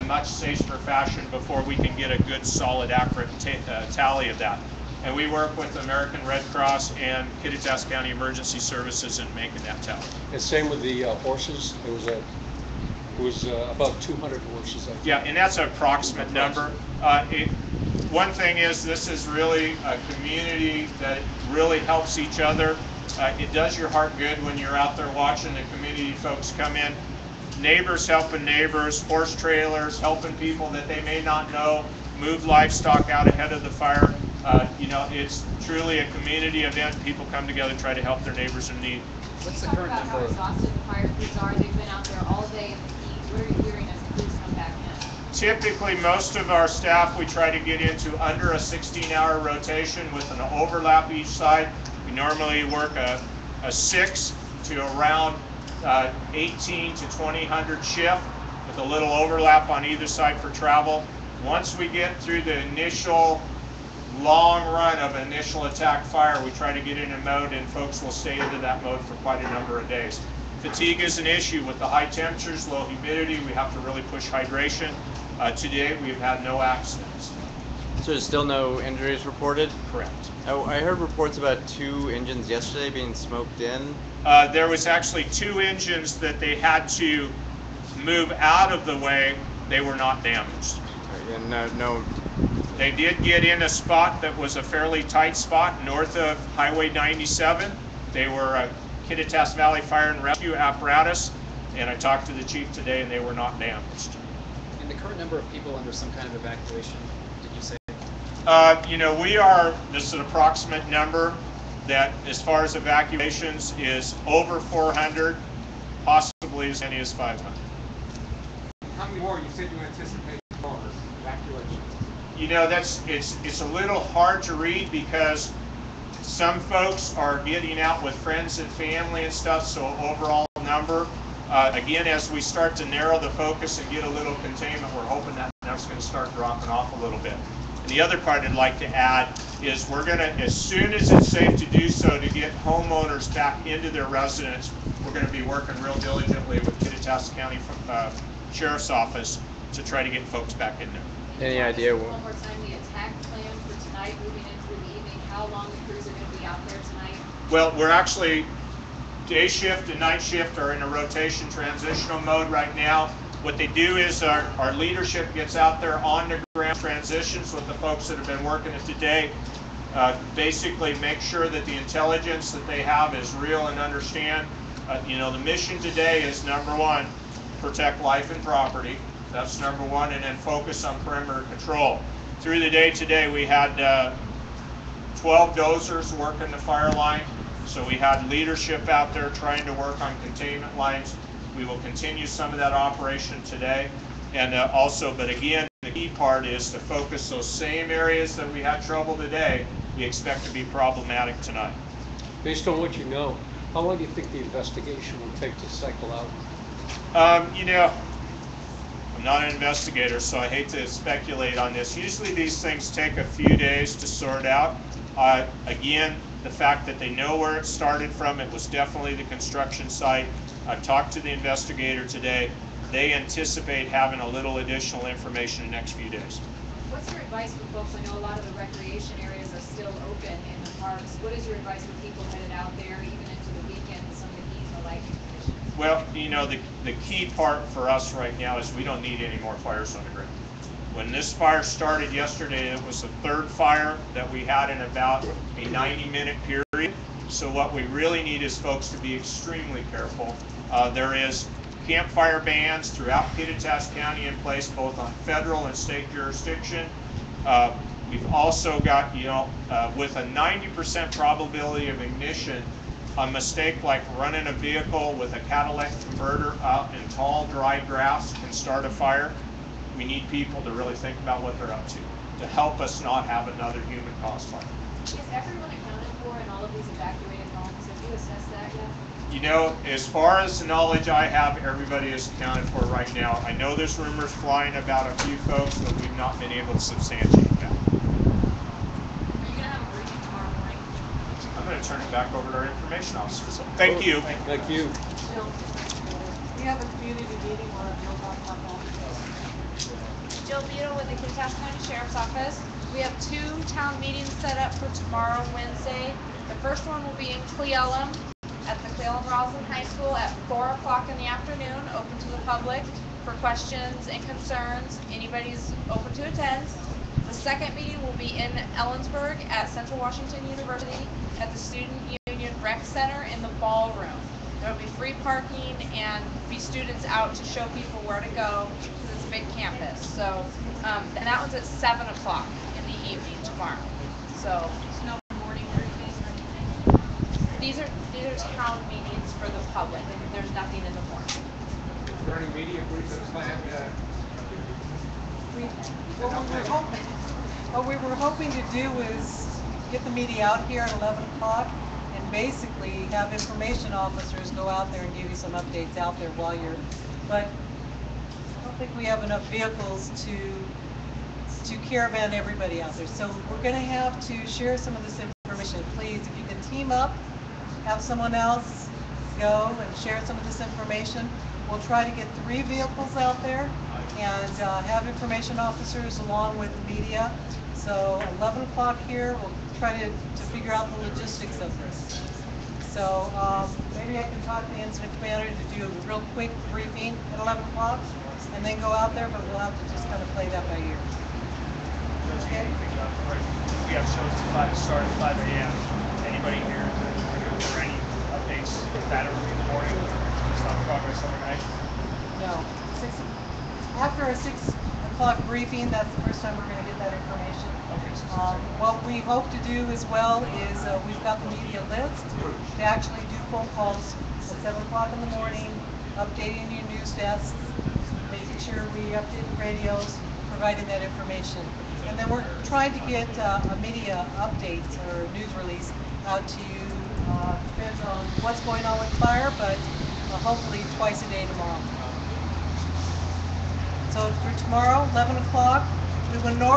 much safer fashion before we can get a good, solid, accurate tally of that. And we work with American Red Cross and Kittitas County Emergency Services in making that tally. And same with the horses. It was about 200 horses, I think. Yeah, and that's an approximate number. One thing is, this is really a community that really helps each other. It does your heart good when you're out there watching the community folks come in. Neighbors helping neighbors, horse trailers helping people that they may not know, move livestock out ahead of the fire. You know, it's truly a community event. People come together, try to help their neighbors in need. What's the current number? How exhausted the fire crews are? They've been out there all day in the heat. What are you hearing as the crews come back in? Typically, most of our staff, we try to get into under a 16-hour rotation with an overlap each side. We normally work a 6 to around 18 to 2000 shift with a little overlap on either side for travel. Once we get through the initial long run of initial attack fire, we try to get in a mode, and folks will stay into that mode for quite a number of days. Fatigue is an issue with the high temperatures, low humidity. We have to really push hydration. Today we've had no accidents. So there's still no injuries reported? Correct. Oh, I heard reports about 2 engines yesterday being smoked in. There was actually 2 engines that they had to move out of the way. They were not damaged. And no. They did get in a spot that was a fairly tight spot north of Highway 97. They were a Kittitas Valley Fire and Rescue apparatus, and I talked to the chief today, and they were not damaged. And the current number of people under some kind of evacuation, did you say? You know, this is an approximate number that, as far as evacuations, is over 400, possibly as many as 500. How many more? You said you anticipate more evacuations. You know, it's a little hard to read because some folks are getting out with friends and family and stuff, so overall number. Again, as we start to narrow the focus and get a little containment, we're hoping that number's going to start dropping off a little bit. And the other part I'd like to add is we're going to, as soon as it's safe to do so, to get homeowners back into their residence, we're going to be working real diligently with Kittitas County Sheriff's Office to try to get folks back in there. Any idea? One more time, the attack plan for tonight, moving into the evening, how long the crews are going to be out there tonight? Well, we're actually, day shift and night shift are in a rotation transitional mode right now. What they do is our leadership gets out there on the ground, transitions with the folks that have been working it today, basically make sure that the intelligence that they have is real and understand. You know, the mission today is number 1, protect life and property. That's number 1, and then focus on perimeter control. Through the day today, we had 12 dozers working the fire line. So we had leadership out there trying to work on containment lines. We will continue some of that operation today. And also, but again, the key part is to focus those same areas that we had trouble today, we expect to be problematic tonight. Based on what you know, how long do you think the investigation will take to cycle out? You know, I'm not an investigator, so I hate to speculate on this. Usually these things take a few days to sort out. Again, the fact that they know where it started from, it was definitely the construction site. I've talked to the investigator today. They anticipate having a little additional information in the next few days. What's your advice for folks? I know a lot of the recreation areas are still open in the parks. What is your advice for people headed out there, even into the weekend, with some of the heat and the lighting conditions? Well, you know, the key part for us right now is we don't need any more fires on the ground. When this fire started yesterday, it was the 3rd fire that we had in about a 90-minute period. So what we really need is folks to be extremely careful. There is campfire bans throughout Kittitas County in place, both on federal and state jurisdiction. We've also got, you know, with a 90% probability of ignition, a mistake like running a vehicle with a catalytic converter out in tall, dry grass can start a fire. We need people to really think about what they're up to help us not have another human-caused fire. Is everyone accounted for in all of these evacuated homes? Have you assessed that yet? You know, as far as the knowledge I have, everybody is accounted for right now. I know there's rumors flying about a few folks, but we've not been able to substantiate that. Are you going to have a briefing tomorrow morning? I'm going to turn it back over to our information officer. So, thank you. Thank you. We have a community meeting on Hilltop Park. Jill Beadle with the Kittitas County Sheriff's Office. We have 2 town meetings set up for tomorrow, Wednesday. The first one will be in Cleellum at the Cleellum-Roslyn High School at 4 o'clock in the afternoon, open to the public for questions and concerns. Anybody's open to attend. The second meeting will be in Ellensburg at Central Washington University at the Student Union Rec Center in the ballroom. There will be free parking and be students out to show people where to go because it's a big campus. So, and that one's at 7 o'clock in the evening tomorrow. So, No morning briefings or anything? these are town meetings for the public, and there's nothing in the morning. Is there any media briefings planned? What we were hoping to do is get the media out here at 11 o'clock and basically have information officers go out there and give you some updates out there while you're, but I don't think we have enough vehicles to caravan everybody out there. So we're going to have to share some of this information. Please, if you can team up, have someone else go and share some of this information. We'll try to get 3 vehicles out there and have information officers along with the media. So 11 o'clock here, we'll try to figure out the logistics of this. So maybe I can talk to the incident commander to do a real quick briefing at 11 o'clock and then go out there, but we'll have to just kind of play that by ear. Okay? We have shows at 5, start at 5 a.m. Anybody here for any updates that early in the morning? It's not progress overnight. No. After a 6 o'clock briefing, that's the first time we're going to get that information. Okay. What we hope to do as well is we've got the media list to actually do phone calls at 7 o'clock in the morning, updating your news desks, making sure we update the radios, providing that information. And then we're trying to get a media update or news release out to you. Depends on what's going on with fire, but hopefully twice a day tomorrow. So for tomorrow, 11 o'clock, we would normally